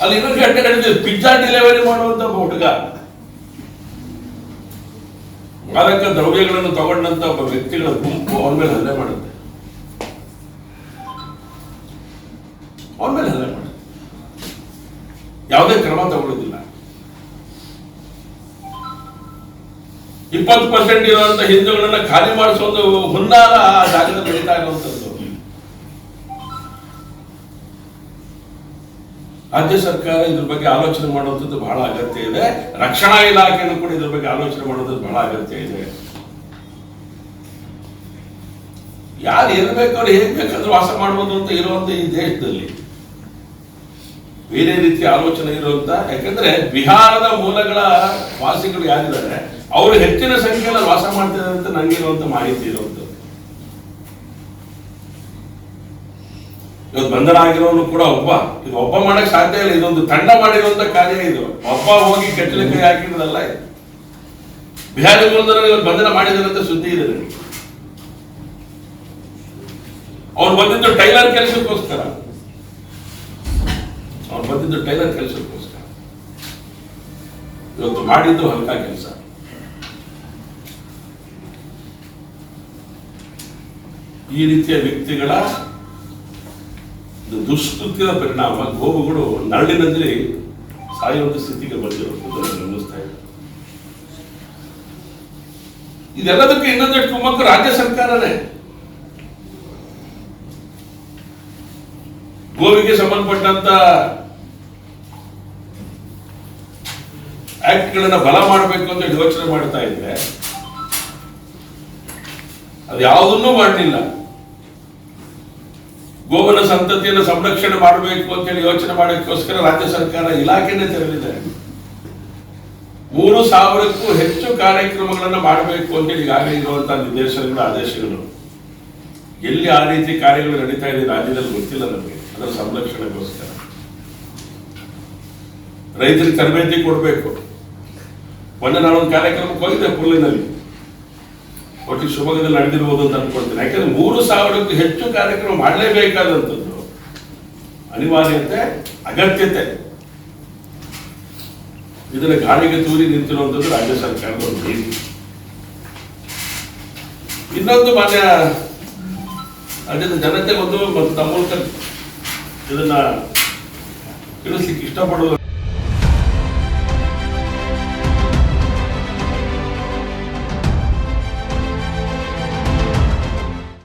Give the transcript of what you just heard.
ಅಲ್ಲಿ ಇನ್ನೊಂದು ಗಂಟೆ ನಡೆದಿದೆ. ಪಿಜ್ಜಾ ಡೆಲಿವರಿ ಮಾಡುವಂತ ಹುಡುಗ, ಮಾದಕ ದ್ರವ್ಯಗಳನ್ನು ತಗೊಂಡಂತ ಒಬ್ಬ ವ್ಯಕ್ತಿಗಳ ಗುಂಪು ಅವನ ಮೇಲೆ ಹಲ್ಲೆ ಮಾಡುತ್ತೆ. ಯಾವುದೇ ಕ್ರಮ ತಗೊಳ್ಳೋದಿಲ್ಲ. 20% ಇರುವಂತ ಹಿಂದೂಗಳನ್ನ ಖಾಲಿ ಮಾಡಿಸೋ ಒಂದು ಹುನ್ನಾರ ಆ ಜಾಗದಲ್ಲಿ ನಡೀತಾ ಇರುವಂತದ್ದು. ರಾಜ್ಯ ಸರ್ಕಾರ ಇದ್ರ ಬಗ್ಗೆ ಆಲೋಚನೆ ಮಾಡುವಂಥದ್ದು ಬಹಳ ಅಗತ್ಯ ಇದೆ. ರಕ್ಷಣಾ ಇಲಾಖೆನೂ ಕೂಡ ಇದ್ರ ಬಗ್ಗೆ ಆಲೋಚನೆ ಮಾಡೋದು ಬಹಳ ಅಗತ್ಯ ಇದೆ. ಯಾರು ಇರಬೇಕು ಅವ್ರು ಹೇಗ್ ಬೇಕಾದ್ರೂ ವಾಸ ಮಾಡ್ಬೋದು ಅಂತ ಇರುವಂತ ಈ ದೇಶದಲ್ಲಿ ಬೇರೆ ರೀತಿಯ ಆಲೋಚನೆ ಇರುವಂತ, ಯಾಕಂದ್ರೆ ಬಿಹಾರದ ಮೂಲಗಳ ವಾಸಿಗಳು ಯಾರಿದ್ದಾರೆ ಅವರು ಹೆಚ್ಚಿನ ಸಂಖ್ಯೆಯಲ್ಲಿ ವಾಸ ಮಾಡ್ತಿದ್ದಾರೆ ಅಂತ ನಂಗಿರುವಂತ ಮಾಹಿತಿ ಇರುವಂತದ್ದು. ಇವತ್ತು ಬಂಧನ ಆಗಿರೋನು ಕೂಡ ಒಬ್ಬ ಮಾಡಕ್ ಸಾಧ್ಯ ಇಲ್ಲ. ಇದೊಂದು ತಂಡ ಮಾಡಿರುವಂತ ಕಾರ್ಯ. ಇದು ಒಬ್ಬ ಹೋಗಿ ಕೆಟ್ಟಲೆ ಕೈ ಹಾಕಿರೋದಲ್ಲ. ಬಿಹಾರಿ ಮೂಲದವರು ಇವತ್ತು ಬಂಧನ ಮಾಡಿದಾರಂತ ಸುದ್ದಿ ಇದೆ. ಅವ್ರು ಬಂದಿದ್ದು ಟೈಲರ್ ಕೆಲಸಕ್ಕೋಸ್ಕರ. ಇವತ್ತು ಮಾಡಿದ್ದು ಹಲ್ಕ ಕೆಲಸ. ಈ ರೀತಿಯ ವ್ಯಕ್ತಿಗಳ ದುಷ್ಕೃತ್ಯದ ಪರಿಣಾಮ ಗೋವುಗಳು ನರಳಿನಲ್ಲಿ ಸಾಯುವಂತ ಸ್ಥಿತಿಗೆ ಬಂದಿರೋದು ಗಮನಿಸ್ತಾ ಇದೆ. ಇದೆಲ್ಲದಕ್ಕೆ ಇನ್ನೊಂದಷ್ಟು ಕುಮ್ಮಕ್ಕು ರಾಜ್ಯ ಸರ್ಕಾರನೇ. ಗೋವಿಗೆ ಸಂಬಂಧಪಟ್ಟಂತ ಆಕ್ಟ್ ಗಳನ್ನ ಬಲ ಮಾಡಬೇಕು ಅಂತ ಯೋಚನೆ ಮಾಡ್ತಾ ಇದ್ರೆ ಅದು ಯಾವುದನ್ನೂ ಮಾಡಲಿಲ್ಲ. ಗೋವನ ಸಂತತಿಯನ್ನು ಸಂರಕ್ಷಣೆ ಮಾಡಬೇಕು ಅಂತೇಳಿ ಯೋಚನೆ ಮಾಡೋಕ್ಕೋಸ್ಕರ ರಾಜ್ಯ ಸರ್ಕಾರ ಇಲಾಖೆನೇ ತೆರಳಿದೆ. 3,000ಕ್ಕೂ ಹೆಚ್ಚು ಕಾರ್ಯಕ್ರಮಗಳನ್ನ ಮಾಡಬೇಕು ಅಂತೇಳಿ ಈಗಾಗಲೇ ಇರುವಂತಹ ನಿರ್ದೇಶನಗಳು, ಆದೇಶಗಳು. ಎಲ್ಲಿ ಆ ರೀತಿ ಕಾರ್ಯಗಳು ನಡೀತಾ ಇದೆ ರಾಜ್ಯದಲ್ಲಿ ಗೊತ್ತಿಲ್ಲ ನಮಗೆ. ಅದರ ಸಂರಕ್ಷಣೆಗೋಸ್ಕರ ರೈತರಿಗೆ ತರಬೇತಿ ಕೊಡಬೇಕು. ಮೊನ್ನೆ ನಾನೊಂದು ಕಾರ್ಯಕ್ರಮಕ್ಕೆ ಹೋಗಿದ್ದೆ ಪುಲ್ಲಿನಲ್ಲಿ, ಒಟ್ಟು ಶಿವಮೊಗ್ಗದಲ್ಲಿ ನಡೆದಿರಬಹುದು ಅಂತ ಅನ್ಕೊಳ್ತೀನಿ. ಯಾಕಂದ್ರೆ 3,000ಕ್ಕೂ ಹೆಚ್ಚು ಕಾರ್ಯಕ್ರಮ ಮಾಡಲೇಬೇಕಾದಂಥದ್ದು ಅನಿವಾರ್ಯತೆ, ಅಗತ್ಯತೆ. ಇದನ್ನ ಗಾಳಿಗೆ ತೂರಿ ನಿಂತಿರುವಂಥದ್ದು ರಾಜ್ಯ ಸರ್ಕಾರದ ಒಂದು ರೀತಿ. ಇನ್ನೊಂದು ಮಾನ್ಯ ರಾಜ್ಯದ ಜನತೆ ಒಂದು ಮತ್ತು ತಮ್ಮ ಮೂಲಕ ಇದನ್ನ ತಿಳಿಸ್ಲಿಕ್ಕೆ ಇಷ್ಟಪಡೋದು